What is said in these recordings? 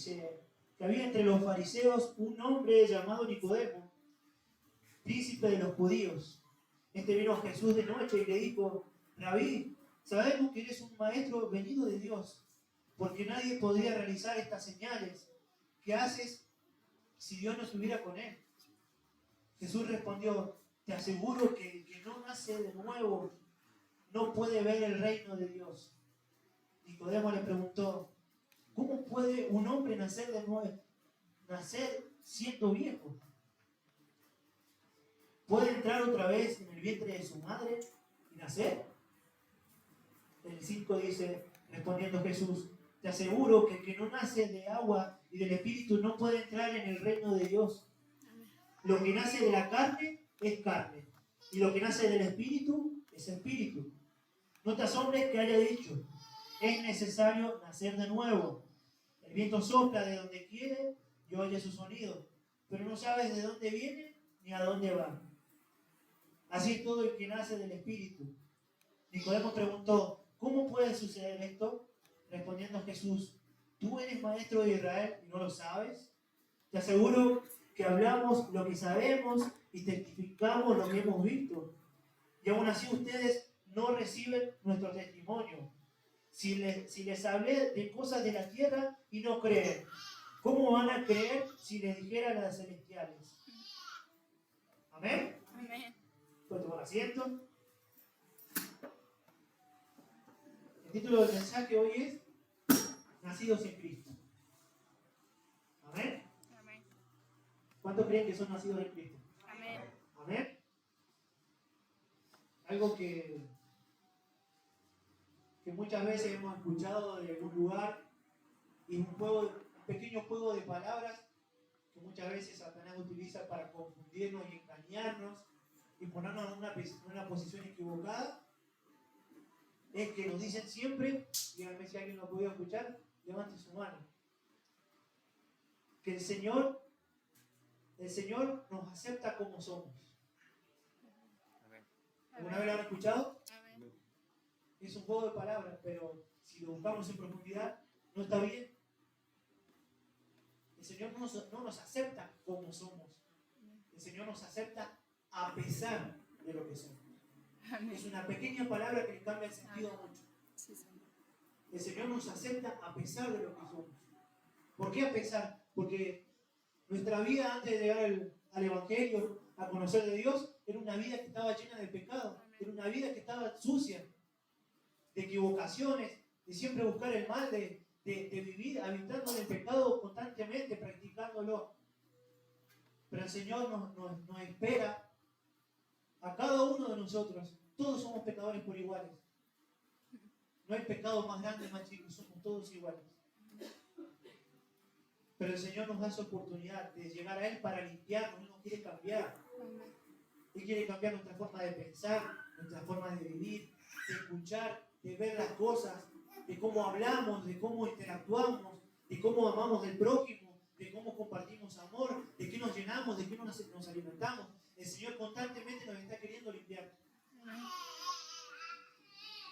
dice que había entre los fariseos un hombre llamado Nicodemo, príncipe de los judíos. Este vino a Jesús de noche y le dijo: Rabí, sabemos que eres un maestro venido de Dios, porque nadie podría realizar estas señales que haces si Dios no estuviera con él. Jesús respondió: te aseguro que el que no nace de nuevo no puede ver el reino de Dios. Nicodemo le preguntó: ¿cómo puede un hombre nacer de nuevo, nacer siendo viejo? ¿Puede entrar otra vez en el vientre de su madre y nacer? El 5 dice, respondiendo Jesús: te aseguro que el que no nace de agua y del Espíritu no puede entrar en el reino de Dios. Lo que nace de la carne es carne, y lo que nace del Espíritu es Espíritu. No te asombres que haya dicho: es necesario nacer de nuevo. El viento sopla de donde quiere y oye su sonido, pero no sabes de dónde viene ni a dónde va. Así es todo el que nace del Espíritu. Nicodemo preguntó: ¿cómo puede suceder esto? Respondiendo Jesús: ¿tú eres maestro de Israel y no lo sabes? Te aseguro que hablamos lo que sabemos y testificamos lo que hemos visto. Y aún así ustedes no reciben nuestro testimonio. Si les hablé de cosas de la tierra y no creen, ¿cómo van a creer si les dijera las celestiales? ¿Amén? Amén. ¿Puedes tomar asiento? El título del mensaje hoy es Nacidos en Cristo. ¿Amén? Amén. ¿Cuántos creen que son nacidos en Cristo? Amén. ¿Amén? Algo que muchas veces hemos escuchado de algún lugar, y un pequeño juego de palabras que muchas veces Satanás utiliza para confundirnos y engañarnos y ponernos en una posición equivocada, es que nos dicen siempre, díganme si alguien lo ha podido escuchar, levante su mano, que el Señor nos acepta como somos. ¿Alguna vez lo han escuchado? Amén. Es un juego de palabras, pero si lo buscamos en profundidad, no está bien. El Señor no nos acepta como somos. El Señor nos acepta a pesar de lo que somos. Amén. Es una pequeña palabra que le cambia el sentido a mucho. Sí, Señor. El Señor nos acepta a pesar de lo que somos. ¿Por qué a pesar? Porque nuestra vida antes de llegar al Evangelio, a conocer de Dios, era una vida que estaba llena de pecado. Era una vida que estaba sucia, de equivocaciones, de siempre buscar el mal, de vivir habitando en el pecado constantemente, practicándolo. Pero el Señor nos espera a cada uno de nosotros. Todos somos pecadores por iguales. No hay pecado más grande, más chico, somos todos iguales. Pero el Señor nos da esa oportunidad de llegar a Él para limpiarnos. Él nos quiere cambiar. Él quiere cambiar nuestra forma de pensar, nuestra forma de vivir, de escuchar, de ver las cosas, de cómo hablamos, de cómo interactuamos, de cómo amamos al prójimo, de cómo compartimos amor, de qué nos llenamos, de qué nos alimentamos. El Señor constantemente nos está queriendo limpiar.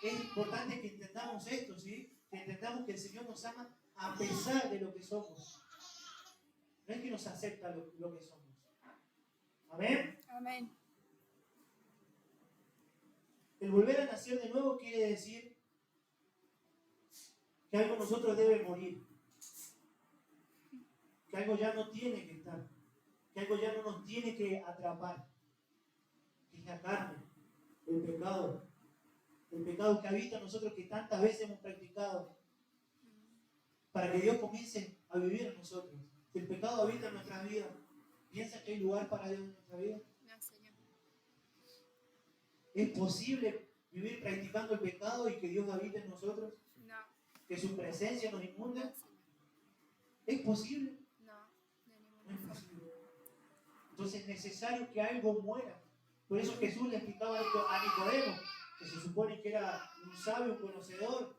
Es importante que entendamos esto, ¿sí? Que entendamos que el Señor nos ama a pesar de lo que somos. No es que nos acepta lo que somos. ¿Amén? Amén. El volver a nacer de nuevo quiere decir que algo en nosotros debe morir. Que algo ya no tiene que estar. Que algo ya no nos tiene que atrapar. Que es la carne, el pecado. El pecado que habita en nosotros, que tantas veces hemos practicado. Para que Dios comience a vivir en nosotros. Si el pecado habita en nuestras vidas, ¿piensa que hay lugar para Dios en nuestra vida? No, Señor. ¿Es posible vivir practicando el pecado y que Dios habite en nosotros? No. ¿Que su presencia nos inunde? No, Señor. ¿Es posible? No, de ninguna No es forma. posible. Entonces es necesario que algo muera. Por eso Jesús le explicaba esto a Nicodemo, que se supone que era un sabio, un conocedor,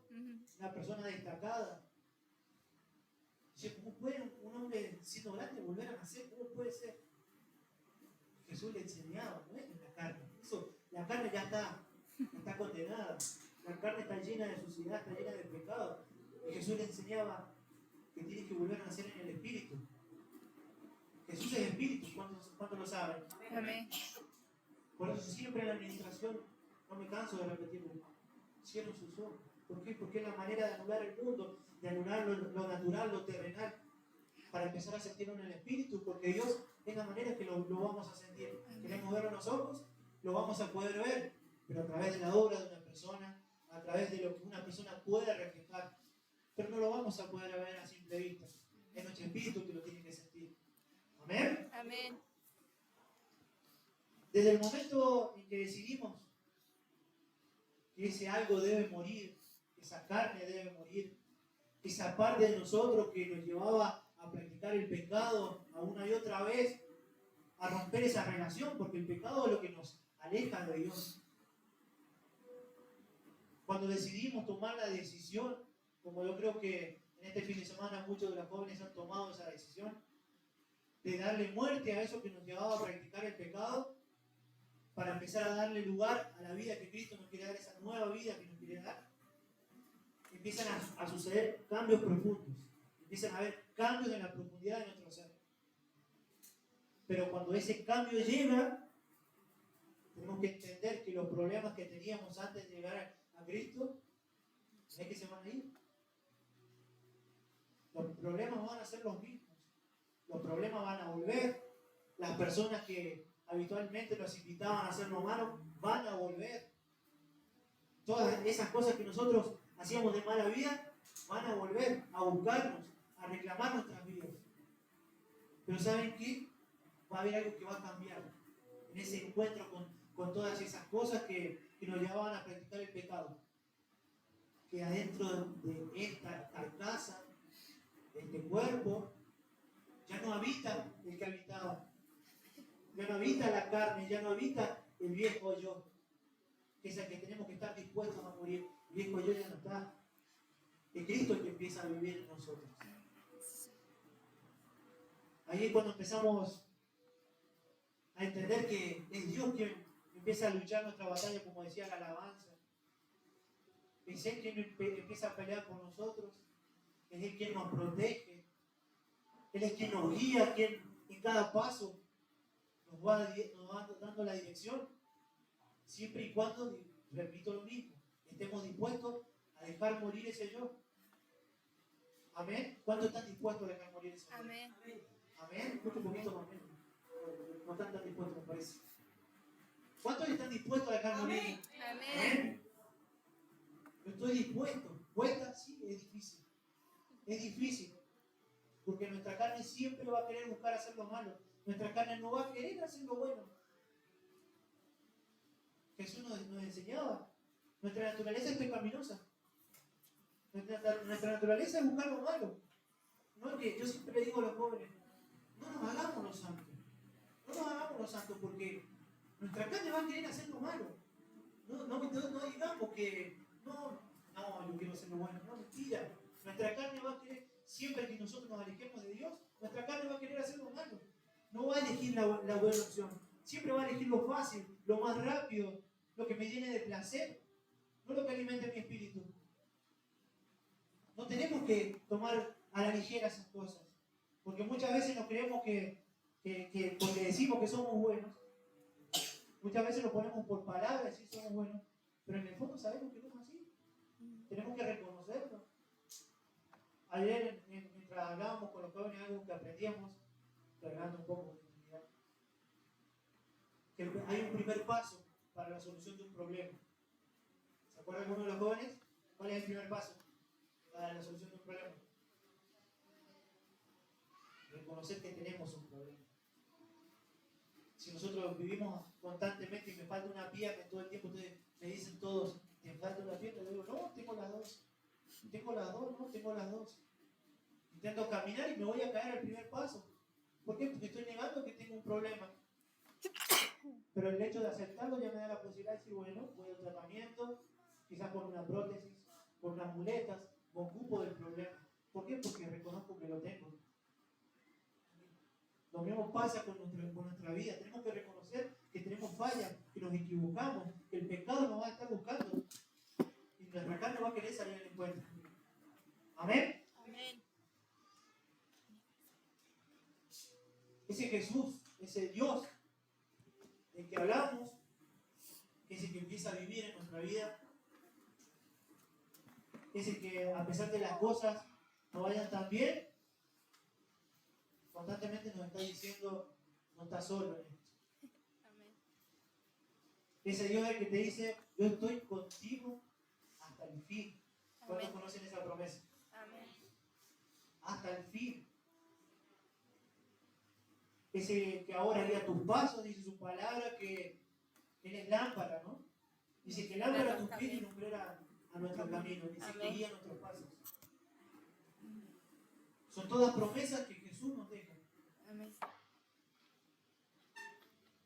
una persona destacada. Dice, ¿cómo puede un hombre siendo grande volver a nacer? ¿Cómo puede ser? Jesús le enseñaba, no es en la carne. Eso, la carne ya está condenada. La carne está llena de suciedad, está llena de pecado. Y Jesús le enseñaba que que tiene que volver a nacer en el Espíritu. Jesús es Espíritu, ¿cuántos lo saben? Amén. Por eso siempre en la administración, no me canso de repetirlo, cierren sus ojos. ¿Por qué? Porque es la manera de anular el mundo, de anular lo natural, lo terrenal, para empezar a sentirlo en el Espíritu, porque Dios es la manera que lo vamos a sentir. Queremos verlo en los ojos, lo vamos a poder ver, pero a través de la obra de una persona, a través de lo que una persona puede reflejar, pero no lo vamos a poder ver a simple vista. Es nuestro Espíritu que lo tiene que sentir. Amén. Amén. Desde el momento en que decidimos que ese algo debe morir, esa carne debe morir, esa parte de nosotros que nos llevaba a practicar el pecado a una y otra vez, a romper esa relación, porque el pecado es lo que nos aleja de Dios. Cuando decidimos tomar la decisión, como yo creo que en este fin de semana muchos de los jóvenes han tomado esa decisión, de darle muerte a eso que nos llevaba a practicar el pecado, para empezar a darle lugar a la vida que Cristo nos quiere dar, esa nueva vida que nos quiere dar, empiezan a suceder cambios profundos, empiezan a haber cambios en la profundidad de nuestro ser. Pero cuando ese cambio llega, tenemos que entender que los problemas que teníamos antes de llegar a Cristo, no es que se van a ir. Los problemas van a ser los mismos. Los problemas van a volver. Las personas que habitualmente nos invitaban a hacer lo malo van a volver. Todas esas cosas que nosotros hacíamos de mala vida van a volver a buscarnos, a reclamar nuestras vidas. Pero ¿saben qué? Va a haber algo que va a cambiar en ese encuentro con todas esas cosas que nos llevaban a practicar el pecado. Que adentro de esta carcasa, de este cuerpo, ya no habita el que habitaba. Ya no habita la carne, ya no habita el viejo yo, que es el que tenemos que estar dispuestos a morir. El viejo yo ya no está. Es Cristo el que empieza a vivir en nosotros. Ahí es cuando empezamos a entender que es Dios quien empieza a luchar nuestra batalla, como decía la alabanza. Es Él quien empieza a pelear por nosotros. Es Él quien nos protege. Él es quien nos guía, quien en cada paso nos va dando la dirección, siempre y cuando, repito lo mismo, estemos dispuestos a dejar morir ese yo. Amén. ¿Cuántos están dispuestos a dejar morir ese yo? Amén. Amén. Escucha un poquito más. No están tan dispuestos, me parece. ¿Cuántos están dispuestos a dejar morir? Amén. Yo estoy dispuesto. ¿Cuesta? Sí, es difícil. Es difícil. Porque nuestra carne siempre va a querer buscar hacer lo malo. Nuestra carne no va a querer hacer lo bueno. Jesús nos enseñaba. Nuestra naturaleza es pecaminosa. Nuestra naturaleza es buscar lo malo. No es que yo siempre le digo a los jóvenes, no nos hagamos los santos. No nos hagamos los santos porque nuestra carne va a querer hacer lo malo. No digamos que yo quiero hacer lo bueno. No, mentira. Nuestra carne va a querer, siempre que nosotros nos alejemos de Dios, nuestra carne va a querer hacer lo malo. No va a elegir la buena opción. Siempre va a elegir lo fácil, lo más rápido, lo que me llene de placer, no lo que alimente mi espíritu. No tenemos que tomar a la ligera esas cosas, porque muchas veces nos creemos que porque decimos que somos buenos, muchas veces lo ponemos por palabras, decir somos buenos, pero en el fondo sabemos que no es así. Tenemos que reconocerlo. Ayer, mientras hablábamos con los jóvenes, algo que aprendíamos, cargando un poco de intimidad, que hay un primer paso para la solución de un problema. ¿Se acuerdan alguno de los jóvenes? ¿Cuál es el primer paso para la solución de un problema? Reconocer que tenemos un problema. Si nosotros vivimos constantemente y me falta una pierna, todo el tiempo ustedes me dicen todos, ¿te falta una pierna? Yo digo, no, tengo las dos. Tengo las dos. Intento caminar y me voy a caer al primer paso. ¿Por qué? Porque estoy negando que tengo un problema. Pero el hecho de aceptarlo ya me da la posibilidad de decir, bueno, voy al tratamiento, quizás con una prótesis, con unas muletas, me ocupo del problema. ¿Por qué? Porque reconozco que lo tengo. Lo mismo pasa con nuestra vida. Tenemos que reconocer que tenemos fallas, que nos equivocamos, que el pecado nos va a estar buscando y nuestra carne va a querer salir al encuentro. ¿Amén? Amén. Ese Jesús, ese Dios del que hablamos, que es el que empieza a vivir en nuestra vida, es el que a pesar de las cosas no vayan tan bien, constantemente nos está diciendo, no estás solo en esto. Amén. Ese Dios es el que te dice, yo estoy contigo hasta el fin. ¿Cuántos Amén. conocen esa promesa? Amén. Hasta el fin. Ese que ahora guía tus pasos, dice su palabra, que Él es lámpara, ¿no? Dice que lámpara a tus pies y lumbrera a nuestro camino. Dice que Amén. guía nuestros pasos. Son todas promesas que Jesús nos deja. Amén.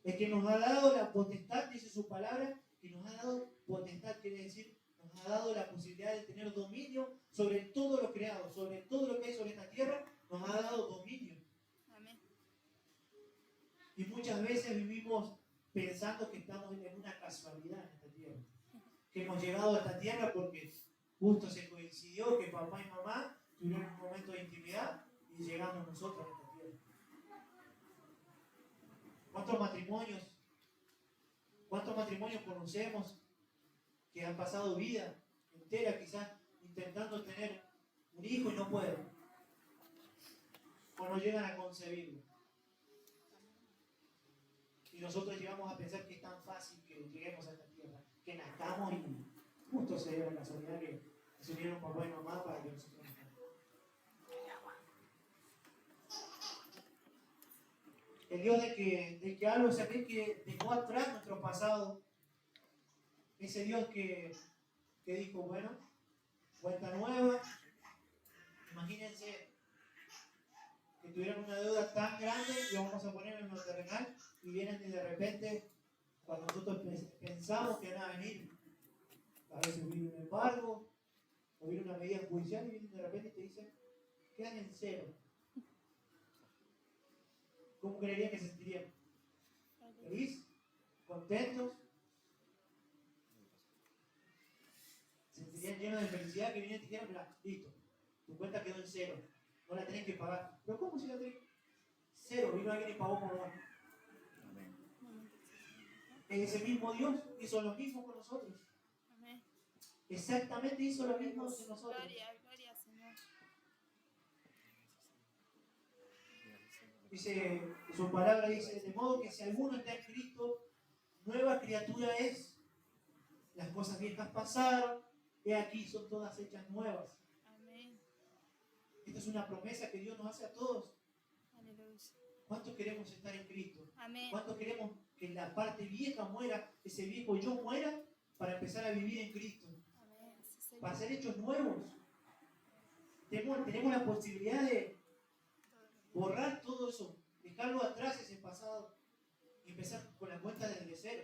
El que nos ha dado la potestad, dice su palabra, que nos ha dado potestad, quiere decir, nos ha dado la posibilidad de tener dominio sobre todo lo creado, sobre todo lo que hay sobre esta tierra, nos ha dado dominio. Amén. Y muchas veces vivimos pensando que estamos en una casualidad en esta tierra. Que hemos llegado a esta tierra porque justo se coincidió que papá y mamá tuvieron un momento de intimidad y llegamos nosotros a esta tierra. ¿Cuántos matrimonios conocemos que han pasado vida entera quizás intentando tener un hijo y no pueden? O no llegan a concebirlo. Y nosotros llegamos a pensar que es tan fácil que lleguemos a esta tierra, que nazcamos y justo se dio la casualidad que se unieron papá y mamá para que nosotros nazcamos. El Dios del que hablo es aquel que dejó atrás nuestro pasado. Ese Dios que dijo, bueno, cuenta nueva. Imagínense que tuvieran una deuda tan grande y vamos a poner en lo terrenal y vienen y de repente, cuando nosotros pensamos que van a venir, a veces viene un embargo o viene una medida judicial y vienen de repente y te dicen, quedan en cero. ¿Cómo creerían que se sentirían? ¿Feliz? ¿Contentos? ¿Se sentirían llenos de felicidad que vinieran y dijeran, mira, listo, tu cuenta quedó en cero, no la tenés que pagar? ¿Pero cómo si la tenés? Cero, vino alguien y pagó por vos. Ese mismo Dios hizo lo mismo con nosotros. Amén. Exactamente hizo lo mismo con nosotros. Gloria, gloria, Señor. Dice, su palabra dice, de modo que si alguno está en Cristo, nueva criatura es. Las cosas viejas pasaron, he aquí son todas hechas nuevas. Amén. Esta es una promesa que Dios nos hace a todos. Aleluya. ¿Cuántos queremos estar en Cristo? Amén. ¿Cuántos queremos que la parte vieja muera, ese viejo yo muera, para empezar a vivir en Cristo? Amén. Sí, Señor. Para ser hechos nuevos. Tenemos la posibilidad de borrar todo eso, dejarlo atrás ese pasado y empezar con la cuenta desde cero.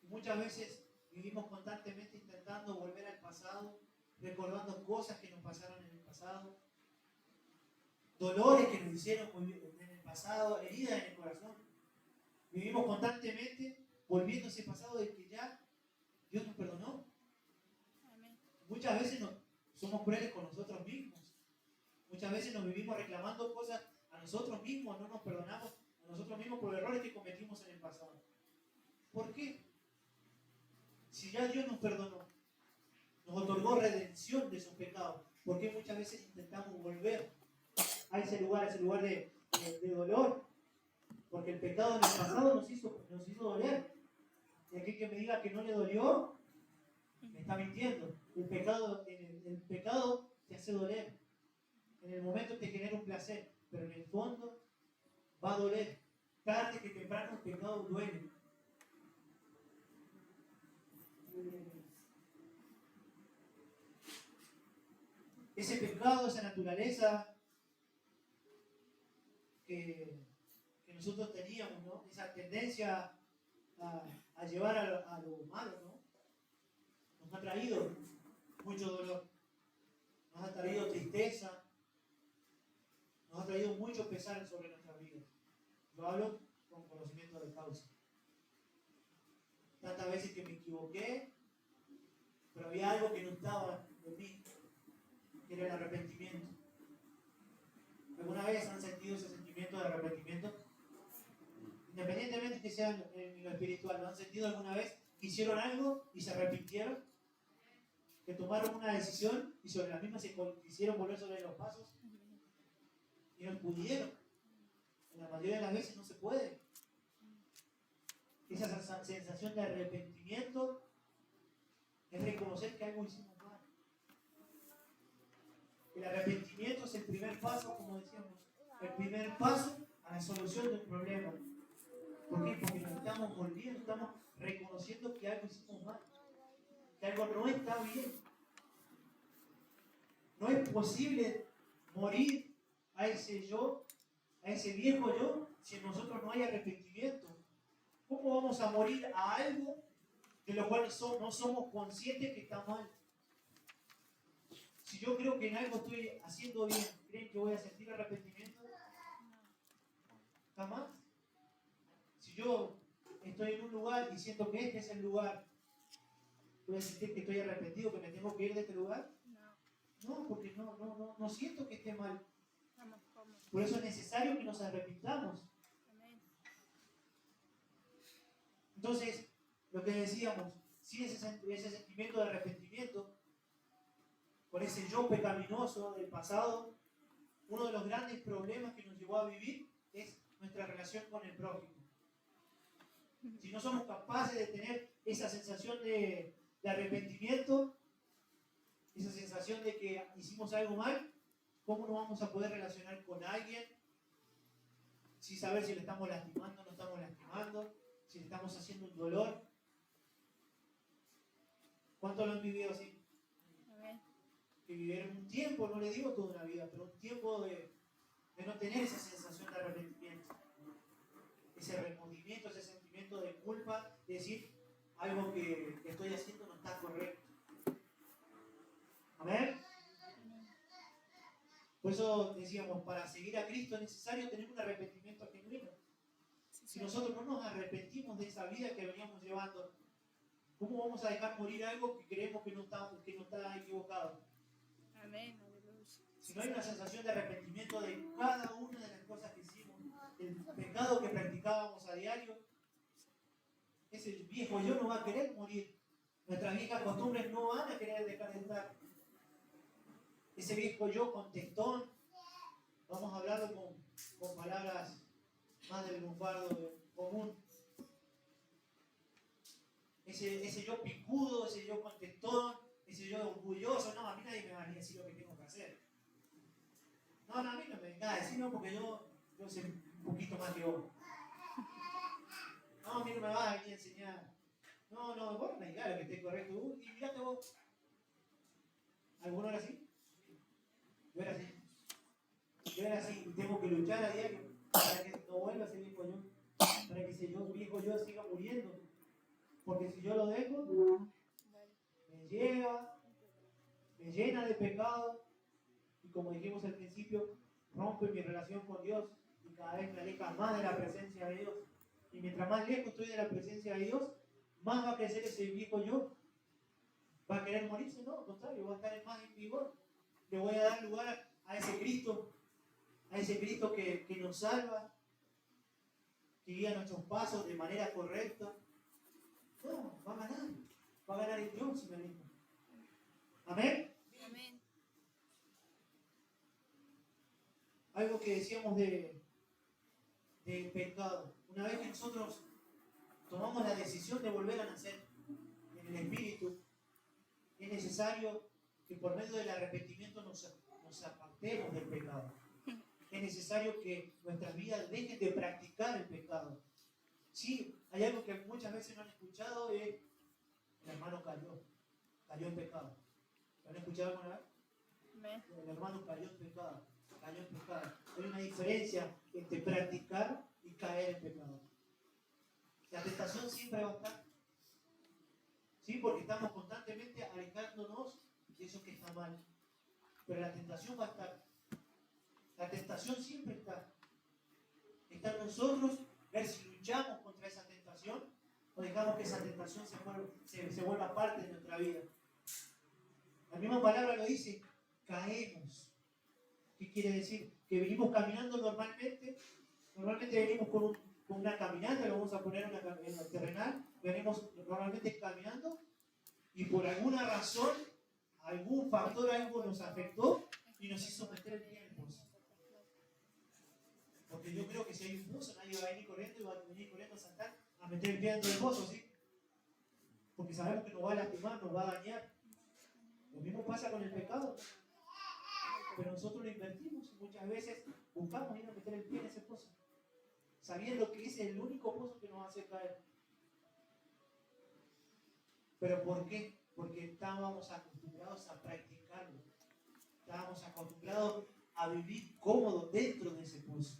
Y muchas veces vivimos constantemente intentando volver al pasado, recordando cosas que nos pasaron en el pasado, dolores que nos hicieron en el pasado, heridas en el corazón. Vivimos constantemente volviendo a ese pasado de que ya Dios nos perdonó. Amén. Muchas veces somos crueles con nosotros mismos. Muchas veces nos vivimos reclamando cosas a nosotros mismos, no nos perdonamos a nosotros mismos por errores que cometimos en el pasado. ¿Por qué? Si ya Dios nos perdonó, nos otorgó redención de sus pecados, ¿por qué muchas veces intentamos volver a ese lugar de dolor? Porque el pecado en el pasado nos hizo doler. Y aquel que me diga que no le dolió, me está mintiendo. El pecado te hace doler. En el momento te genera un placer, pero en el fondo va a doler. Tarde que temprano el pecado duele. Ese pecado, esa naturaleza que nosotros teníamos, ¿no? Esa tendencia a llevar a lo malo, ¿no? Nos ha traído mucho dolor, nos ha traído tristeza, nos ha traído mucho pesar sobre nuestras vidas. Lo hablo con conocimiento de causa. Tantas veces que me equivoqué, pero había algo que no estaba en mí, que era el arrepentimiento. ¿Alguna vez han sentido ese sentimiento de arrepentimiento? Independientemente que sea en lo espiritual, ¿lo han sentido alguna vez? Que hicieron algo y se arrepintieron, que tomaron una decisión y sobre la misma se quisieron volver sobre los pasos Amén. y no pudieron. La mayoría de las veces no se puede. Esa sensación de arrepentimiento es reconocer que algo hicimos mal. El arrepentimiento es el primer paso, como decíamos, el primer paso a la solución de un problema. ¿Por qué? Porque nos estamos volviendo, estamos reconociendo que algo hicimos mal, que algo no está bien. No es posible morir a ese yo, a ese viejo yo, si en nosotros no hay arrepentimiento. ¿Cómo vamos a morir a algo de lo cual no somos conscientes que está mal? Si yo creo que en algo estoy haciendo bien, ¿creen que voy a sentir arrepentimiento? Jamás. Si yo estoy en un lugar y siento que este es el lugar, ¿voy a sentir que estoy arrepentido, que me tengo que ir de este lugar? No, porque no siento que esté mal. Vamos, vamos. Por eso es necesario que nos arrepintamos. Amén. Entonces, lo que decíamos, sin ese sentimiento de arrepentimiento, con ese yo pecaminoso del pasado, uno de los grandes problemas que nos llevó a vivir es nuestra relación con el prójimo. Si no somos capaces de tener esa sensación de arrepentimiento, esa sensación de que hicimos algo mal, ¿cómo nos vamos a poder relacionar con alguien sin saber si le estamos lastimando o no estamos lastimando, si le estamos haciendo un dolor? ¿Cuántos lo han vivido así? Amén. Que vivieron un tiempo, no le digo toda una vida, pero un tiempo de no tener esa sensación de arrepentimiento, ese remordimiento, ese sentimiento de culpa, de decir algo que estoy haciendo no está correcto. Amén. Por eso decíamos, para seguir a Cristo es necesario tener un arrepentimiento genuino. Si nosotros no nos arrepentimos de esa vida que veníamos llevando, ¿cómo vamos a dejar morir algo que creemos que no está equivocado? Amén. Aleluya. Si no hay una sensación de arrepentimiento de cada una de las cosas que hicimos, el pecado que practicábamos a diario, ese viejo yo no va a querer morir. Nuestras viejas costumbres no van a querer dejar de estar. Ese viejo yo contestón, vamos a hablarlo con palabras más del lunfardo común. Ese yo picudo, ese yo contestón, ese yo orgulloso, no, a mí nadie me va a decir lo que tengo que hacer. No, a mí no me venga a decir, no, porque yo sé un poquito más que vos. No, a mí no me vas a venir a enseñar. No, vos no me digas lo que esté correcto. Y mirate vos. ¿Alguno era así? Yo era así. Yo era así y tengo que luchar a diario para que no vuelva ese viejo yo. Para que ese viejo yo siga muriendo. Porque si yo lo dejo, me llena de pecado. Y como dijimos al principio, rompe mi relación con Dios. Y cada vez me aleja más de la presencia de Dios. Y mientras más lejos estoy de la presencia de Dios, más va a crecer ese viejo yo. ¿Va a querer morirse? No, al contrario, va a estar más en vigor. Le voy a dar lugar a ese Cristo que nos salva, que guía nuestros pasos de manera correcta. No, va a ganar el Dios si me alejo. Amén. Amén. Algo que decíamos del pecado. Una vez que nosotros tomamos la decisión de volver a nacer en el Espíritu, es necesario que por medio del arrepentimiento nos apartemos del pecado. Es necesario que nuestras vidas dejen de practicar el pecado. Sí, hay algo que muchas veces no han escuchado, es el hermano cayó en pecado. ¿Lo han escuchado alguna vez? Amén. El hermano cayó en pecado. Hay una diferencia entre practicar y caer en pecado. La tentación siempre va a estar. Sí, porque estamos constantemente alejándonos de eso que está mal. Pero la tentación va a estar. La tentación siempre está. Está en nosotros ver si luchamos contra esa tentación o dejamos que esa tentación se vuelva parte de nuestra vida. La misma palabra lo dice, caemos. ¿Qué quiere decir? Que venimos caminando normalmente Normalmente venimos con una caminata, lo vamos a poner en la terrenal, venimos normalmente caminando y por alguna razón, algún factor, algo nos afectó y nos hizo meter el pie en el pozo. Porque yo creo que si hay un pozo, nadie va a venir corriendo y va a venir corriendo a saltar a meter el pie dentro del pozo, ¿sí? Porque sabemos que nos va a lastimar, nos va a dañar. Lo mismo pasa con el pecado. Pero nosotros lo invertimos y muchas veces buscamos ir a meter el pie en ese pozo, sabiendo que ese es el único pozo que nos hace caer. ¿Pero por qué? Porque estábamos acostumbrados a practicarlo. Estábamos acostumbrados a vivir cómodos dentro de ese pozo.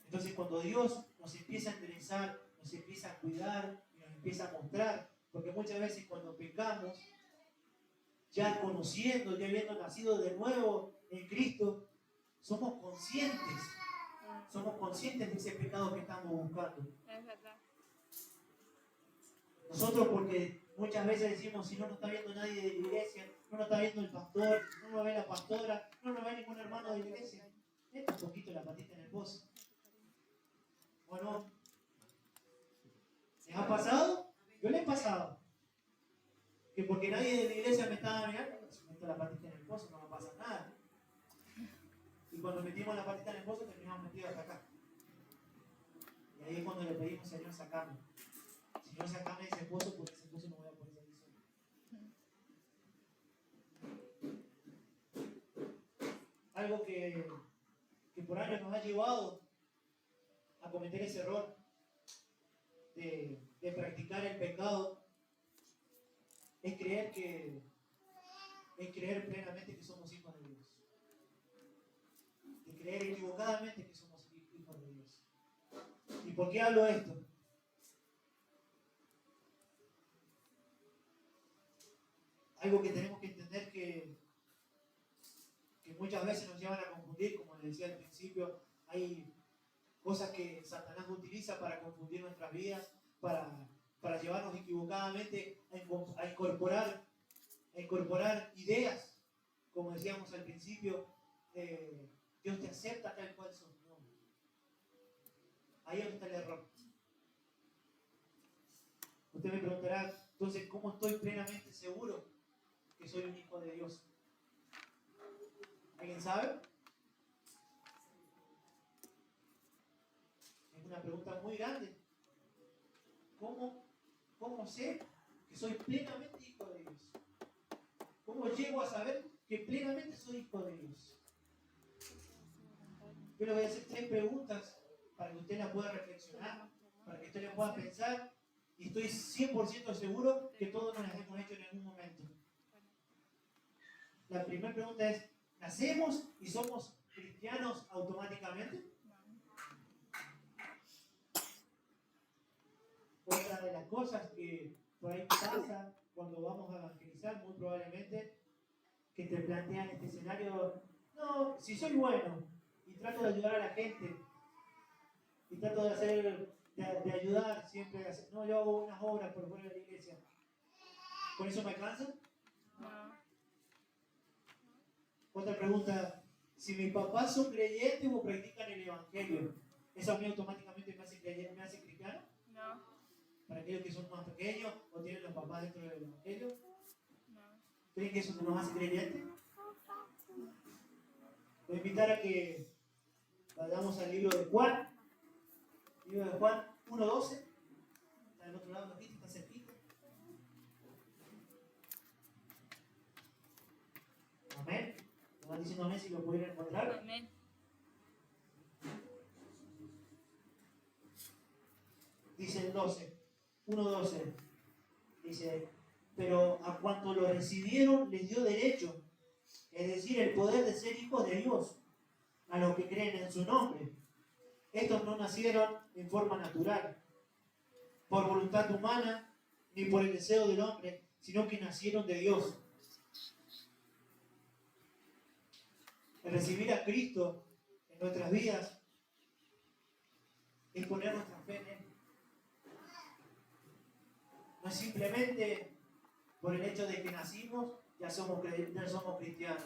Entonces cuando Dios nos empieza a enderezar, nos empieza a cuidar y nos empieza a mostrar, porque muchas veces cuando pecamos, ya conociendo, ya habiendo nacido de nuevo en Cristo, somos conscientes de ese pecado que estamos buscando. Es verdad. Nosotros porque muchas veces decimos, si no nos está viendo nadie de la iglesia, no nos está viendo el pastor, no nos ve la pastora, no nos ve ningún hermano de la iglesia, meta un poquito la patita en el pozo. ¿O no? ¿Les ha pasado? Yo le he pasado. Que porque nadie de la iglesia me estaba mirando, si meto la patita en el pozo no va a pasar nada. Y cuando metimos la patita en el pozo terminamos metidos hasta acá. Y ahí es cuando le pedimos, Señor, sacame. Señor, sacame de ese pozo porque ese pozo no voy a poder salir solo. Algo que por años nos ha llevado a cometer ese error de practicar el pecado es creer plenamente que somos hijos de Dios. De creer equivocadamente que somos hijos de Dios. ¿Y por qué hablo esto? Algo que tenemos que entender que muchas veces nos llevan a confundir, como les decía al principio, hay cosas que Satanás utiliza para confundir nuestras vidas, para llevarnos equivocadamente a incorporar ideas, como decíamos al principio, Dios te acepta tal cual sos. No. Ahí es donde está el error. Usted me preguntará, entonces, ¿cómo estoy plenamente seguro que soy un hijo de Dios? ¿Alguien sabe? Es una pregunta muy grande. ¿Cómo sé que soy plenamente hijo de Dios? ¿Cómo llego a saber que plenamente soy hijo de Dios? Yo le voy a hacer 3 preguntas para que usted las pueda reflexionar, para que usted las pueda pensar, y estoy 100% seguro que todos nos las hemos hecho en algún momento. La primera pregunta es, ¿nacemos y somos cristianos automáticamente? Otra de las cosas que por ahí pasa cuando vamos a evangelizar, muy probablemente, que te plantean este escenario, no, si soy bueno y trato de ayudar a la gente, y trato de ayudar siempre, no, yo hago unas obras por fuera de la iglesia, ¿con eso me alcanza? No. Otra pregunta, si mis papás son creyentes o practican el evangelio, ¿eso a mí automáticamente me hace creyente, me hace cristiano? No. Para aquellos que son más pequeños o tienen los papás dentro del evangelio, No. ¿creen que eso nos hace creyente? Voy a invitar a que vayamos al libro de Juan. Libro de Juan 1:12. Está del otro lado, aquí está cerquita. Amén. ¿Me van diciendo amén si lo pudieran encontrar? Amén. Dice el 1:12. Dice, pero a cuanto lo recibieron les dio derecho, es decir, el poder de ser hijos de Dios, a los que creen en su nombre. Estos no nacieron en forma natural, por voluntad humana, ni por el deseo del hombre, sino que nacieron de Dios. El recibir a Cristo en nuestras vidas es poner nuestra fe en Él. No es simplemente por el hecho de que nacimos, ya somos cristianos.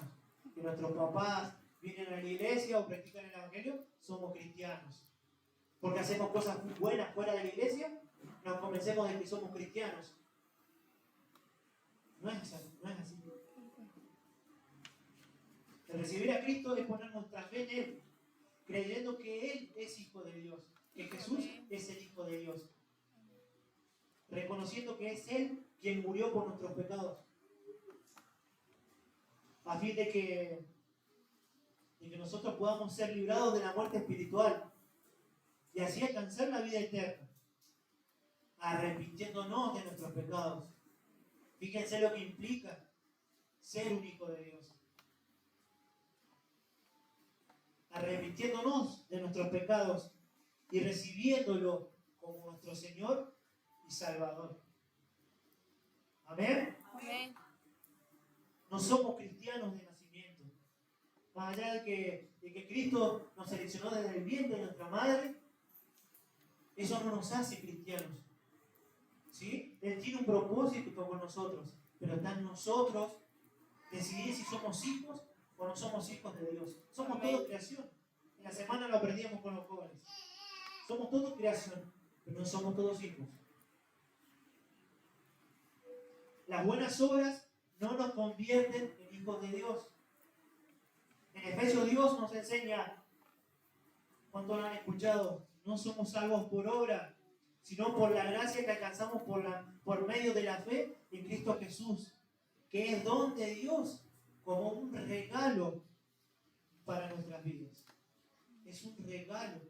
Que nuestros papás vienen a la iglesia o practican el evangelio, somos cristianos. Porque hacemos cosas muy buenas fuera de la iglesia, nos convencemos de que somos cristianos. No es así, no es así. El recibir a Cristo es poner nuestra fe en Él, creyendo que Él es Hijo de Dios, que Jesús es el Hijo de Dios, reconociendo que es Él quien murió por nuestros pecados, a fin de que nosotros podamos ser librados de la muerte espiritual y así alcanzar la vida eterna, arrepintiéndonos de nuestros pecados. Fíjense lo que implica ser un hijo de Dios. Arrepintiéndonos de nuestros pecados y recibiéndolo como nuestro Señor y Salvador. Amén. Amén. No somos cristianos de nacimiento. Más allá de que Cristo nos seleccionó desde el vientre de nuestra madre, eso no nos hace cristianos. ¿Sí? Él tiene un propósito con nosotros, pero está en nosotros decidir si somos hijos o no somos hijos de Dios. Somos todos creación. En la semana lo aprendíamos con los jóvenes. Somos todos creación, pero no somos todos hijos. Las buenas obras no nos convierten en hijos de Dios. En Efesios Dios nos enseña, ¿cuánto lo han escuchado? No somos salvos por obra, sino por la gracia que alcanzamos por medio de la fe en Cristo Jesús, que es don de Dios como un regalo para nuestras vidas. Es un regalo,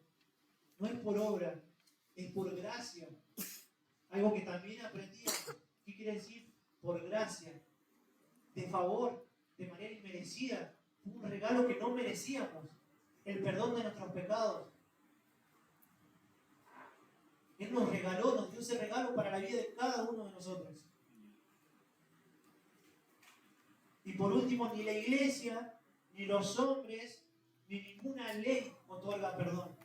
no es por obra, es por gracia. Algo que también aprendíamos. ¿Qué quiere decir? Por gracia, de favor, de manera inmerecida. Fue un regalo que no merecíamos, el perdón de nuestros pecados. Él nos regaló, nos dio ese regalo para la vida de cada uno de nosotros. Y por último, ni la iglesia, ni los hombres, ni ninguna ley otorga perdón.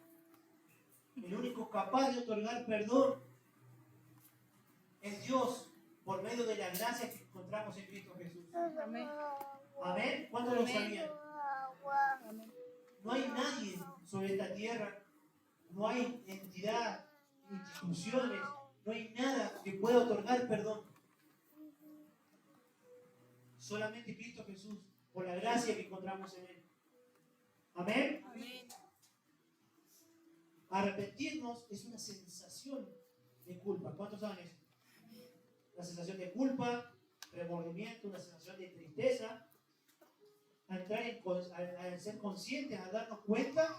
El único capaz de otorgar perdón es Dios, por medio de la gracia que encontramos en Cristo Jesús. Amén. ¿Amén? ¿Cuántos lo sabían? Amén. No hay nadie sobre esta tierra, no hay entidad, instituciones, no hay nada que pueda otorgar perdón. Solamente Cristo Jesús, por la gracia que encontramos en Él. Amén. Amén. Arrepentirnos es una sensación de culpa. ¿Cuántos saben eso? Una sensación de culpa, remordimiento, una sensación de tristeza. A entrar a ser conscientes, a darnos cuenta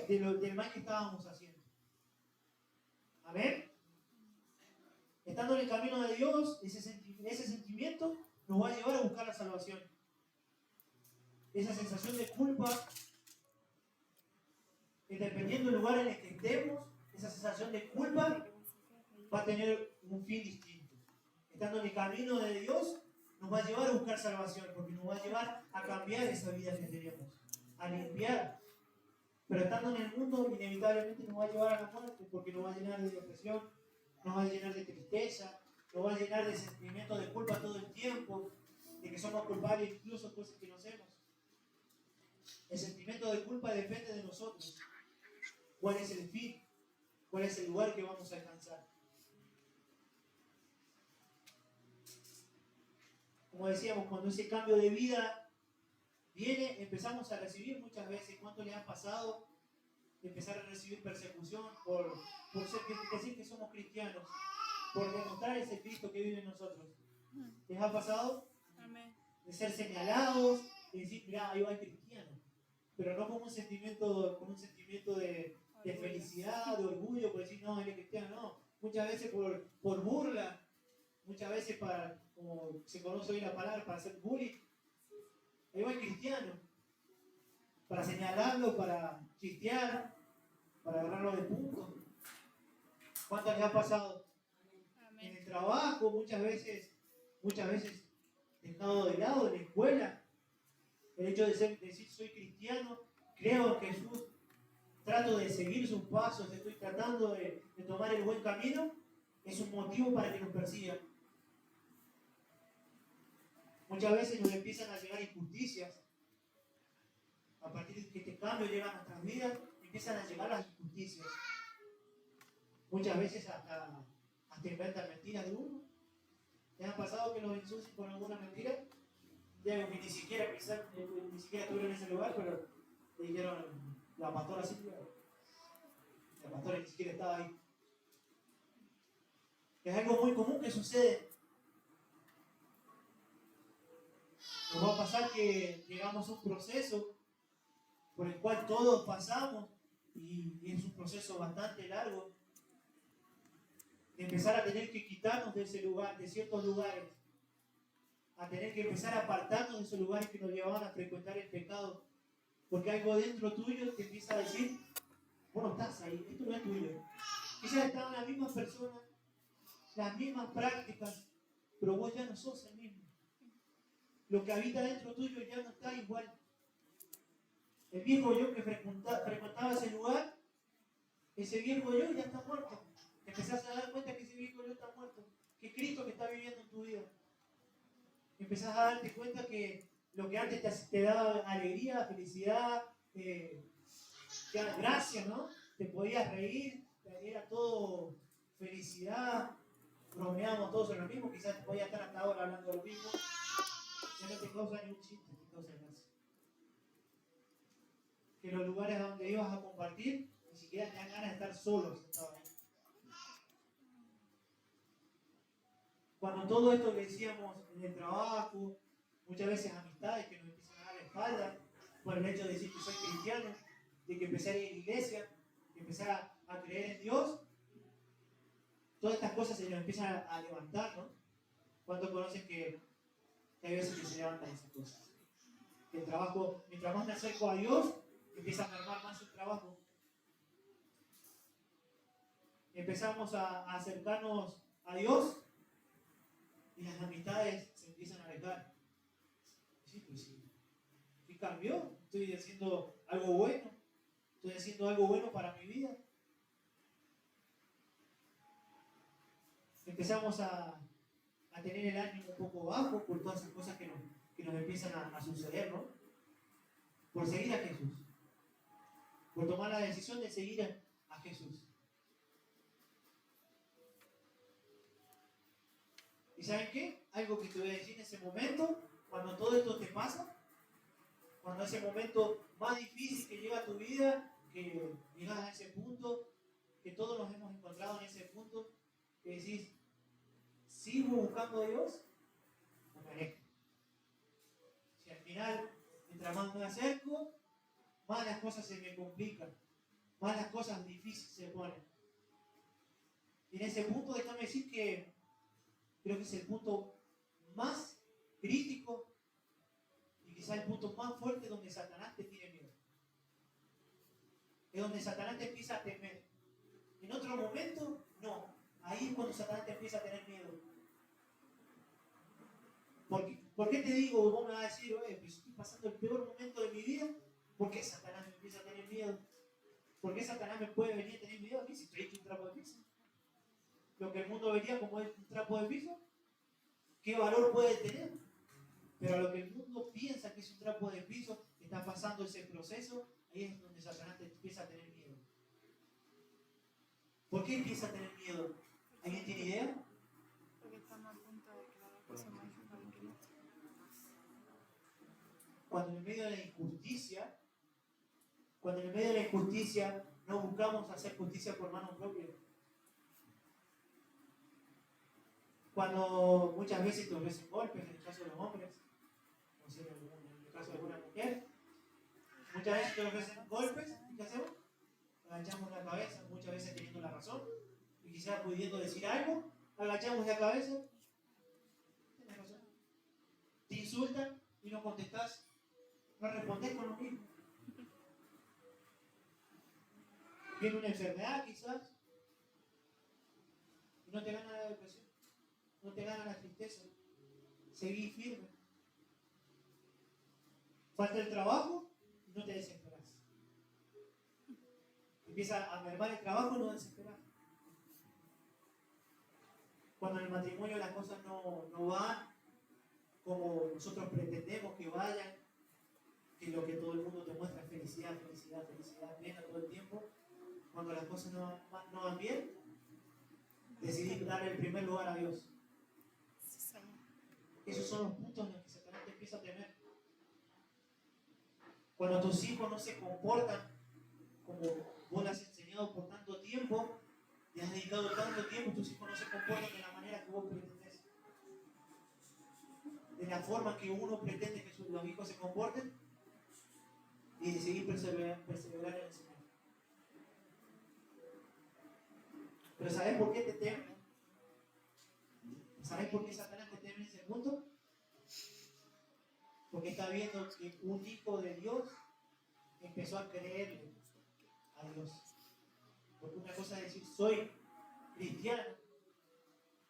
del mal que estábamos haciendo. Amén. Estando en el camino de Dios, ese sentimiento nos va a llevar a buscar la salvación. Esa sensación de culpa, dependiendo del lugar en el que estemos, esa sensación de culpa va a tener un fin distinto. Estando en el camino de Dios, nos va a llevar a buscar salvación, porque nos va a llevar a cambiar esa vida que tenemos, a limpiar. Pero estando en el mundo, inevitablemente nos va a llevar a la muerte, porque nos va a llenar de depresión, nos va a llenar de tristeza, nos va a llenar de sentimientos de culpa todo el tiempo, de que somos culpables incluso de cosas que no hacemos. El sentimiento de culpa depende de nosotros. ¿Cuál es el fin? ¿Cuál es el lugar que vamos a alcanzar? Como decíamos, cuando ese cambio de vida viene, empezamos a recibir muchas veces. ¿Cuánto les ha pasado de empezar a recibir persecución por decir que somos cristianos, por demostrar ese Cristo que vive en nosotros? ¿Les ha pasado? Amén. De ser señalados, de decir, mirá, ahí va el cristiano, pero no con un sentimiento de felicidad, de orgullo, por decir, no, él es cristiano, no. Muchas veces por burla, muchas veces como se conoce hoy la palabra, para hacer bullying. Ahí va el cristiano, para señalarlo, para chistear, para agarrarlo de punto. ¿Cuántas les ha pasado? Amén. En el trabajo, muchas veces dejado de lado, en la escuela, el hecho de decir soy cristiano, creo en Jesús, trato de seguir sus pasos, estoy tratando de tomar el buen camino, es un motivo para que nos persigan. Muchas veces nos empiezan a llegar injusticias. A partir de que este cambio llega a nuestras vidas, empiezan a llegar las injusticias. Muchas veces hasta inventan mentiras de uno. ¿Te ha pasado que los ensucian con alguna mentira? De algo que ni siquiera quizás, ni siquiera estuvieron en ese lugar, pero le dijeron la pastora así, la pastora ni siquiera estaba ahí. Es algo muy común que sucede. Nos va a pasar que llegamos a un proceso por el cual todos pasamos y es un proceso bastante largo de empezar a tener que quitarnos de ese lugar, de ciertos lugares, a tener que empezar a apartarnos de esos lugares que nos llevaban a frecuentar el pecado, porque algo dentro tuyo te empieza a decir, vos no estás ahí, esto no es tuyo. Quizás estaban las mismas personas, las mismas prácticas, pero vos ya no sos el mismo. Lo que habita dentro tuyo ya no está igual. El viejo yo que frecuentaba ese lugar, ese viejo yo ya está muerto. Te empezás a dar cuenta que ese viejo yo está muerto, que es Cristo que está viviendo en tu vida. Empezás a darte cuenta que lo que antes te daba alegría, felicidad, gracia, ¿no? Te podías reír, era todo felicidad, bromeábamos todos en lo mismo, quizás podías estar hasta ahora hablando de lo mismo. Ya no te causa ni un chiste, te causa gracia. Que los lugares a donde ibas a compartir, ni siquiera te dan ganas de estar solos sentados ahí. Cuando todo esto que decíamos en el trabajo, muchas veces amistades que nos empiezan a dar la espalda, por el hecho de decir que soy cristiano, de que empecé a ir a la iglesia, de empezar a creer en Dios, todas estas cosas se nos empiezan a levantar, ¿no? ¿Cuántos conocen que hay veces que se levantan esas cosas? El trabajo, mientras más me acerco a Dios, empieza a mermar más el trabajo. Empezamos a acercarnos a Dios y las amistades se empiezan a alejar. Sí, pues sí. ¿Qué cambió? Estoy haciendo algo bueno. Estoy haciendo algo bueno para mi vida. Empezamos a tener el ánimo un poco bajo por todas esas cosas que nos empiezan a suceder, ¿no? Por seguir a Jesús. Por tomar la decisión de seguir a Jesús. ¿Y saben qué? Algo que te voy a decir en ese momento, cuando todo esto te pasa, cuando ese momento más difícil que llega a tu vida, que llegas a ese punto, que todos nos hemos encontrado en ese punto, que decís, ¿sigo buscando a Dios? O me alejo. Si al final, mientras más me acerco, más las cosas se me complican, más las cosas difíciles se ponen. Y en ese punto, déjame decir que creo que es el punto más crítico y quizá el punto más fuerte donde Satanás te tiene miedo. Es donde Satanás te empieza a temer. En otro momento, no. Ahí es cuando Satanás te empieza a tener miedo. ¿Por qué te digo? Vos me vas a decir, oye, pues estoy pasando el peor momento de mi vida. ¿Por qué Satanás me empieza a tener miedo? ¿Por qué Satanás me puede venir a tener miedo a mí si estoy hecho un trapo de piso? Lo que el mundo vería como es un trapo de piso, ¿qué valor puede tener? Pero a lo que el mundo piensa que es un trapo de piso, está pasando ese proceso, ahí es donde Satanás te empieza a tener miedo. ¿Por qué empieza a tener miedo? ¿Alguien tiene idea? Porque estamos a punto de declarar que somos hijos de Cristo. Cuando en medio de la injusticia no buscamos hacer justicia por mano propia. Cuando muchas veces te ofrecen golpes, en el caso de los hombres, o sea, en el caso de alguna mujer, muchas veces te ofrecen golpes, ¿y qué hacemos? Agachamos la cabeza, muchas veces teniendo la razón, y quizás pudiendo decir algo, agachamos la cabeza, tienes razón. Te insultan y no contestás, no respondés con lo mismo. Viene una enfermedad quizás, y no te gana la depresión, no te gana la tristeza, seguí firme. Falta el trabajo y no te desesperas. Empieza a mermar el trabajo y no desesperas. Cuando en el matrimonio las cosas no van, como nosotros pretendemos que vayan, que lo que todo el mundo te muestra es felicidad, felicidad, felicidad plena todo el tiempo. Cuando las cosas no van bien, decidí darle el primer lugar a Dios. Sí, Señor. Esos son los puntos en los que Satanás te empieza a temer. Cuando tus hijos no se comportan como vos les has enseñado por tanto tiempo, y has dedicado tanto tiempo, tus hijos no se comportan de la manera que vos pretendés. De la forma que uno pretende que los hijos se comporten, y decidí perseverar en el Señor. Pero ¿sabés por qué te temen? ¿Sabés por qué Satanás te teme en ese punto? Porque está viendo que un hijo de Dios empezó a creerle a Dios. Porque una cosa es decir, soy cristiano,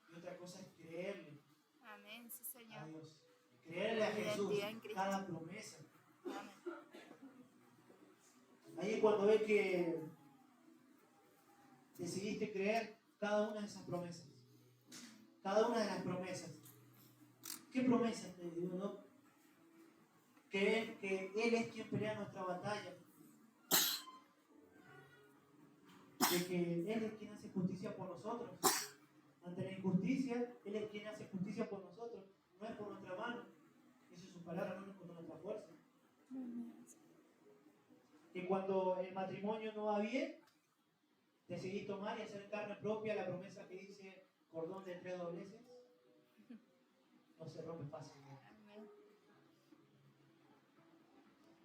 y otra cosa es creerle Amén, sí, a Señor. Dios. Creerle a Jesús Identidad en Cristo. cada promesa. Amén. Ahí es cuando ves que decidiste creer cada una de esas promesas. Cada una de las promesas. ¿Qué promesas te dio, no? Creer que Él es quien pelea nuestra batalla. De que Él es quien hace justicia por nosotros. Ante la injusticia, Él es quien hace justicia por nosotros. No es por nuestra mano. Esa es su palabra, no es por nuestra fuerza. Que cuando el matrimonio no va bien, decidís tomar y hacer carne propia la promesa que dice cordón de 3 dobleces. No se rompe fácilmente. Amén.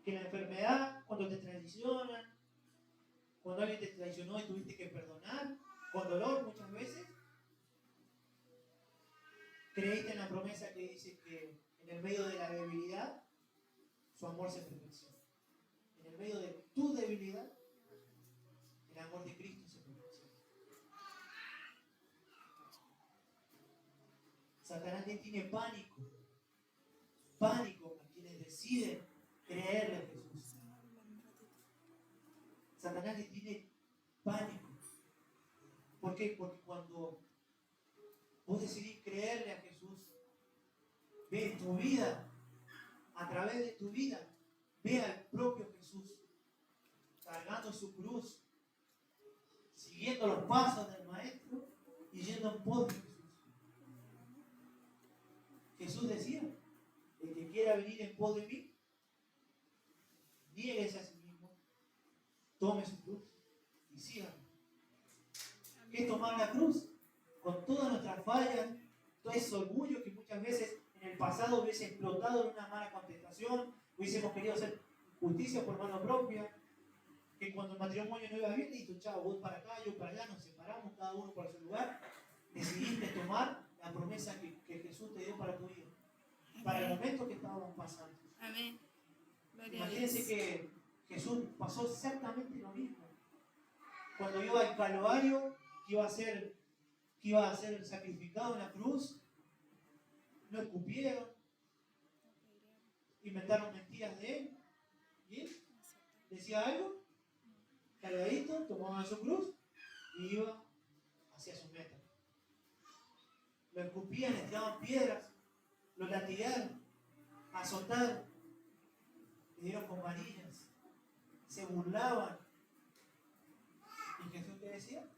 Que la enfermedad, cuando te traicionan, cuando alguien te traicionó y tuviste que perdonar, con dolor muchas veces, creíste en la promesa que dice que en el medio de la debilidad, su amor se perfecciona. En el medio de tu debilidad, el amor de Cristo se perfecciona. Satanás le tiene pánico a quienes deciden creerle a Jesús. Satanás le tiene pánico. ¿Por qué? Porque cuando vos decidís creerle a Jesús, ve en tu vida, a través de tu vida, ve al propio Jesús cargando su cruz, siguiendo los pasos del Maestro y yendo en pos de Jesús. Jesús decía, el que quiera venir en pos de mí, niéguese a sí mismo, tome su cruz y sígame. ¿Qué es tomar la cruz? Con todas nuestras fallas, todo ese orgullo que muchas veces en el pasado hubiese explotado en una mala contestación, hubiésemos querido hacer justicia por mano propia, que cuando el matrimonio no iba bien, listo, chao, vos para acá, yo para allá, nos separamos cada uno por su lugar, decidiste tomar la promesa que Jesús te dio para tu vida, para el momento que estábamos pasando. Amén. Gloria a Imagínense Dios. que Jesús pasó exactamente lo mismo. Cuando iba al Calvario, que iba a ser sacrificado en la cruz, lo escupieron, inventaron mentiras de él, y él decía algo, cargadito, tomaba su cruz y iba hacia su meta. Lo escupían, le tiraban piedras, lo latigaron, azotaron, le dieron con varillas, se burlaban. ¿Y Jesús qué decía?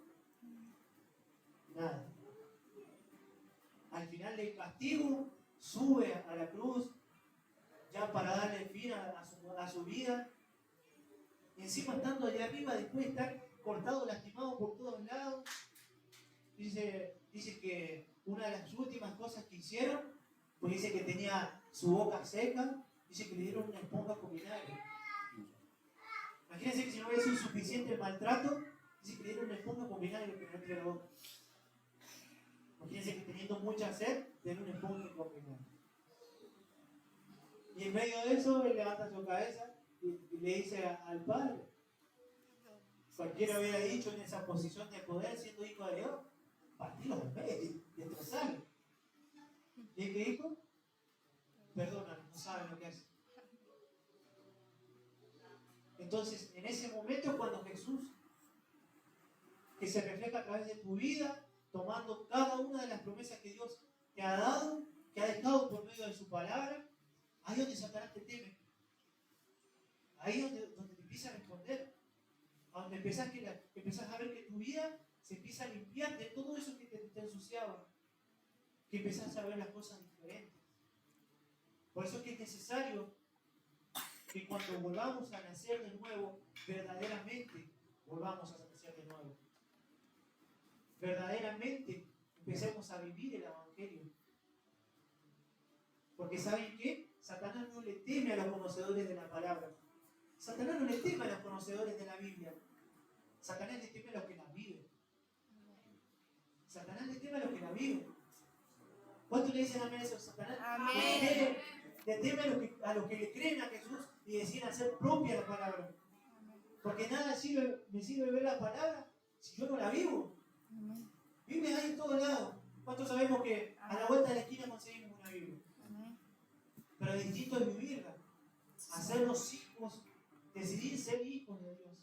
Nada. Al final del castigo, sube a la cruz, ya para darle fin a su vida. Y encima estando allá arriba, después de estar cortado, lastimado por todos lados, dice que una de las últimas cosas que hicieron, pues dice que tenía su boca seca, dice que le dieron una esponja con vinagre. Imagínense que si no hubiera sido suficiente el maltrato, dice que le dieron una esponja con vinagre que no entre la boca. Imagínense que teniendo mucha sed, le dieron una esponja con vinagre. Y en medio de eso, él levanta su cabeza y le dice al Padre. Cualquiera hubiera dicho en esa posición de poder, siendo hijo de Dios, partirlos en medio y destrozarlos. ¿Y él qué dijo? Perdónalo, no saben lo que hacen. Entonces, en ese momento, cuando Jesús, que se refleja a través de tu vida, tomando cada una de las promesas que Dios te ha dado, que ha dejado por medio de su palabra, ahí es donde Satanás te teme. Ahí es donde te empieza a responder. A donde empezás a ver que tu vida se empieza a limpiar de todo eso que te ensuciaba. Que empezás a ver las cosas diferentes. Por eso es que es necesario que cuando volvamos a nacer de nuevo, verdaderamente volvamos a nacer de nuevo. Verdaderamente empecemos a vivir el Evangelio. Porque ¿saben qué? Satanás no le teme a los conocedores de la palabra. Satanás no le teme a los conocedores de la Biblia. Satanás le teme a los que la viven. Satanás le teme a los que la viven. ¿Cuántos le dicen amén a eso? Satanás Amén. le teme a los que le creen a Jesús y deciden hacer propia la palabra. Porque nada me sirve ver la palabra si yo no la vivo. Amén. Biblia hay en todos lados. ¿Cuántos sabemos que a la vuelta de la esquina conseguimos una Biblia? Amén. Pero distinto es vivirla. Hacernos hijos, decidir ser hijos de Dios.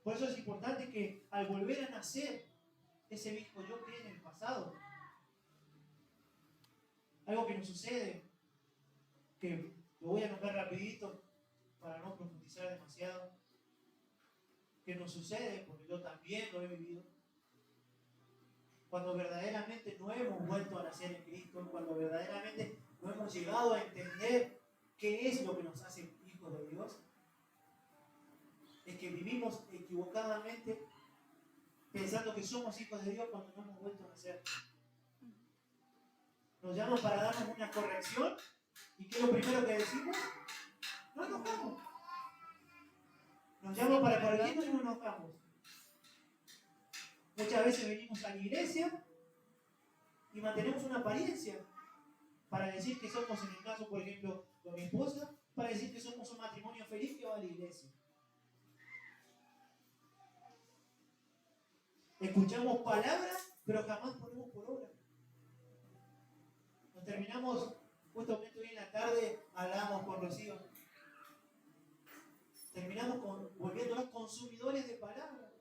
Por eso es importante que al volver a nacer, ese viejo yo que en el pasado, algo que nos sucede, que lo voy a nombrar rapidito para no profundizar demasiado, que nos sucede, porque yo también lo he vivido, cuando verdaderamente no hemos vuelto a nacer en Cristo, cuando verdaderamente no hemos llegado a entender qué es lo que nos hace hijos de Dios, es que vivimos equivocadamente pensando que somos hijos de Dios cuando no hemos vuelto a nacer. Nos llaman para darnos una corrección y ¿qué es lo primero que decimos? No enojamos. Nos llaman para corregirnos y no enojamos. Muchas veces venimos a la iglesia y mantenemos una apariencia para decir que somos, en el caso, por ejemplo, de mi esposa, para decir que somos un matrimonio feliz que va a la iglesia. Escuchamos palabras, pero jamás ponemos por obra. Nos terminamos, justamente hoy en la tarde hablábamos con Rocío, terminamos volviéndonos consumidores de palabras,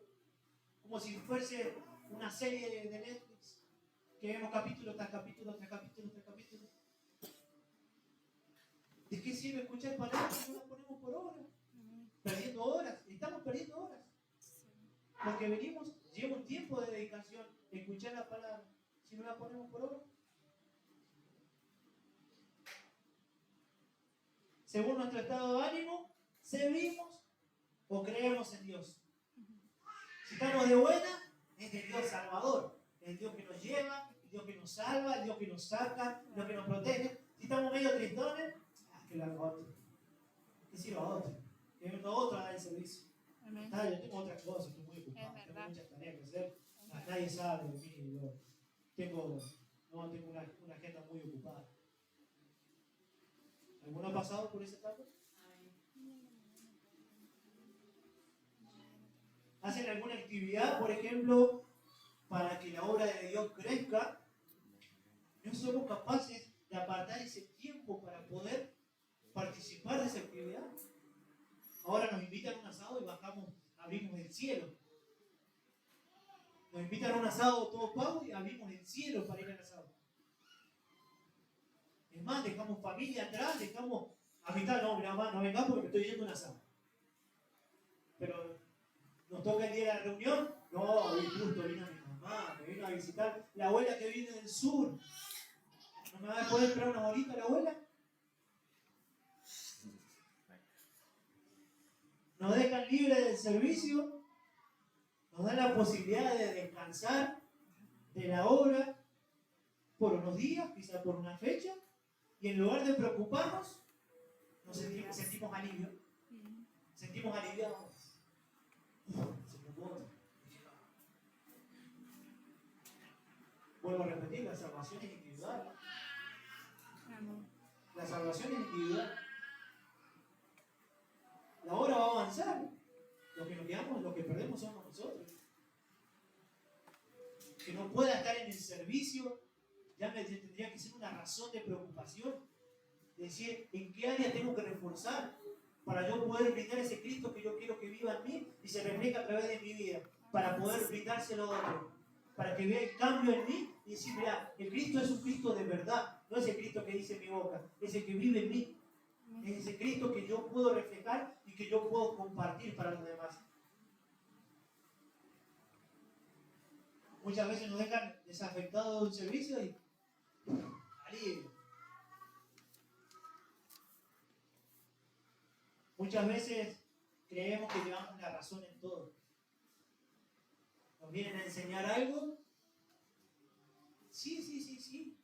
como si fuese una serie de Netflix, que vemos capítulo tras capítulo, tras capítulo, tras capítulo. ¿De qué sirve escuchar palabras si no las ponemos por obra? Perdiendo horas, estamos perdiendo horas. Porque lleva un tiempo de dedicación a escuchar la palabra, si no la ponemos por obra. Según nuestro estado de ánimo, servimos o creemos en Dios. Si estamos de buena, es de Dios Salvador, el Dios que nos lleva, el Dios que nos salva, el Dios que nos saca, el Dios que nos protege. Si estamos medio tristones, que lo haga otro, que sirva a otro, que venga otro a dar el servicio. Amén. Yo tengo otras cosas, estoy muy ocupado, tengo muchas tareas que hacer. Nadie sabe de mí, yo tengo una agenda muy ocupada. ¿Alguno ha pasado por esa etapa? ¿Hacen alguna actividad, por ejemplo, para que la obra de Dios crezca? No somos capaces de apartar ese tiempo para poder participar de esa actividad. Ahora nos invitan a un asado y abrimos el cielo. Nos invitan a un asado todo pago y abrimos el cielo para ir al asado. Es más, dejamos familia atrás, dejamos amistad. No, mira, no vengas porque me estoy yendo a un asado. Pero nos toca el día de la reunión. No, justo vino mi mamá, me vino a visitar la abuela que viene del sur. ¿No me va a poder esperar una bolita la abuela? Nos dejan libres del servicio, nos dan la posibilidad de descansar de la obra por unos días, quizás por una fecha, y en lugar de preocuparnos, nos sentimos alivio. Sentimos aliviados. Se preocupó. Vuelvo a repetir, la salvación es individual. La salvación es individual. La obra va a avanzar. Lo que nos quedamos, lo que perdemos somos nosotros. Que no pueda estar en el servicio, ya me tendría que ser una razón de preocupación. De decir, ¿en qué área tengo que reforzar para yo poder brindar ese Cristo que yo quiero que viva en mí y se refleja a través de mi vida? Para poder brindárselo a otro. para que vea el cambio en mí y decir, mira, el Cristo es un Cristo de verdad, no es el Cristo que dice en mi boca, es el que vive en mí, es ese Cristo que yo puedo reflejar y que yo puedo compartir para los demás. Muchas veces nos dejan desafectados de un servicio y alivio. Muchas veces creemos que llevamos la razón en todo. Nos vienen a enseñar algo. Sí.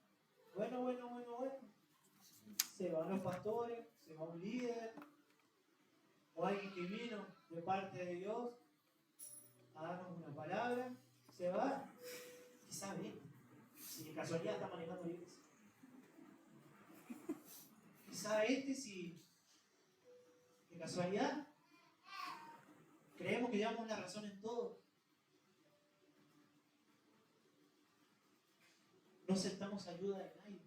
Bueno. Se van los pastores, se va un líder, o alguien que vino de parte de Dios a darnos una palabra, se va. ¿Qué sabe? Si de casualidad está manejando la iglesia. ¿Qué sabe si de casualidad creemos que llevamos la razón en todo? No aceptamos ayuda de nadie.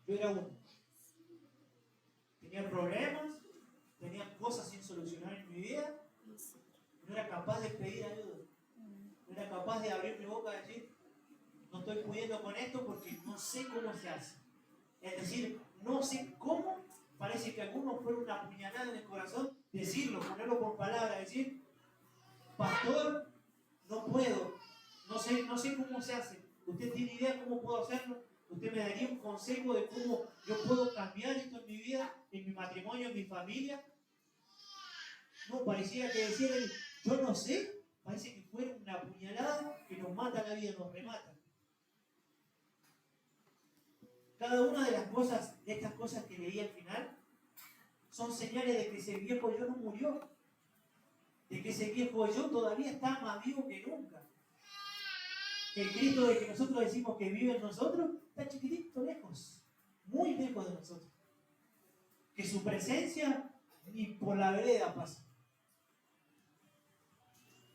Yo era uno. Tenía problemas, tenía cosas sin solucionar en mi vida. No era capaz de pedir ayuda. No era capaz de abrir mi boca y decir, no estoy pudiendo con esto porque no sé cómo se hace. Es decir, no sé cómo, parece que a algunos fue una puñalada en el corazón, decirlo, ponerlo por palabras, decir, pastor, no puedo, no sé cómo se hace. ¿Usted tiene idea cómo puedo hacerlo? ¿Usted me daría un consejo de cómo yo puedo cambiar esto en mi vida, en mi matrimonio, en mi familia? No, parecía que decir él, yo no sé, parece que fue una puñalada que nos mata la vida, nos remata. Cada una de las cosas, de estas cosas que leí al final, son señales de que ese viejo yo no murió, de que ese viejo yo todavía está más vivo que nunca. Que el Cristo de que nosotros decimos que vive en nosotros está chiquitito, lejos, muy lejos de nosotros. Que su presencia ni por la vereda pasa.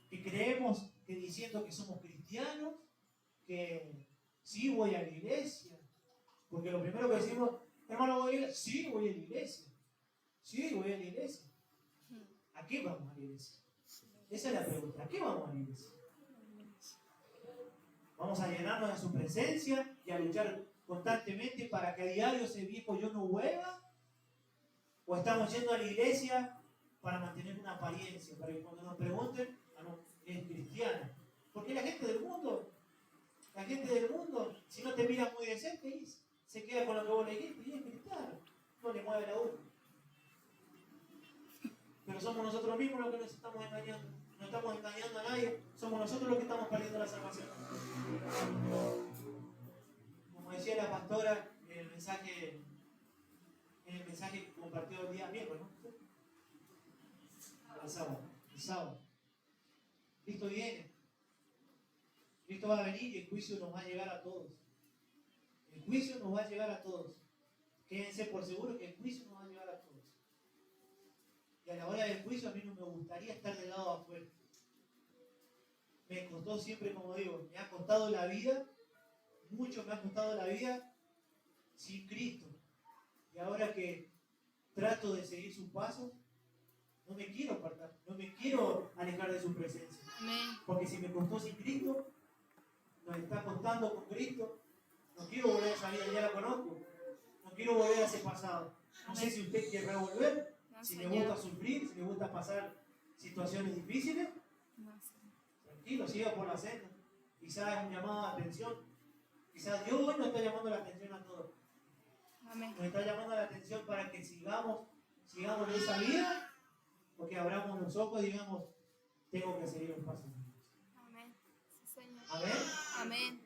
Que creemos que diciendo que somos cristianos, que sí voy a la iglesia, porque lo primero que decimos, hermano, ¿voy a la iglesia? Sí, voy a la iglesia. Sí, voy a la iglesia. ¿A qué vamos a la iglesia? Esa es la pregunta. ¿A qué vamos a la iglesia? Vamos a llenarnos de su presencia y a luchar constantemente para que a diario ese viejo yo no vuelva. ¿O estamos yendo a la iglesia para mantener una apariencia? Para que cuando nos pregunten, no, es cristiano. Porque la gente del mundo, si no te mira muy decente, se queda con lo que vos le dijiste y es cristiano. No le mueve la uva. Pero somos nosotros mismos los que nos estamos engañando. No estamos engañando a nadie, somos nosotros los que estamos perdiendo la salvación. Como decía la pastora en el mensaje que compartió el día miércoles, ¿no? El sábado. Cristo viene. Cristo va a venir y el juicio nos va a llegar a todos. El juicio nos va a llegar a todos. Quédense por seguro que el juicio nos va a llegar a todos. Y a la hora del juicio a mí no me gustaría estar del lado afuera. Me costó siempre, como digo, me ha costado la vida, mucho me ha costado la vida sin Cristo. Y ahora que trato de seguir sus pasos, no me quiero apartar, no me quiero alejar de su presencia. Amén. Porque si me costó sin Cristo, nos está costando con Cristo. No quiero volver a esa vida, ya la conozco. No quiero volver a ese pasado. No sé si usted querrá volver, si le gusta sufrir, si le gusta pasar situaciones difíciles. Tranquilo, siga por la senda. Quizás es un llamado de atención. Quizás Dios hoy nos está llamando la atención a todos. Amén. Nos está llamando la atención para que sigamos de esa vida, porque abramos los ojos y digamos, tengo que seguir un paso. Amén. Sí, Señor. Amén. Amén.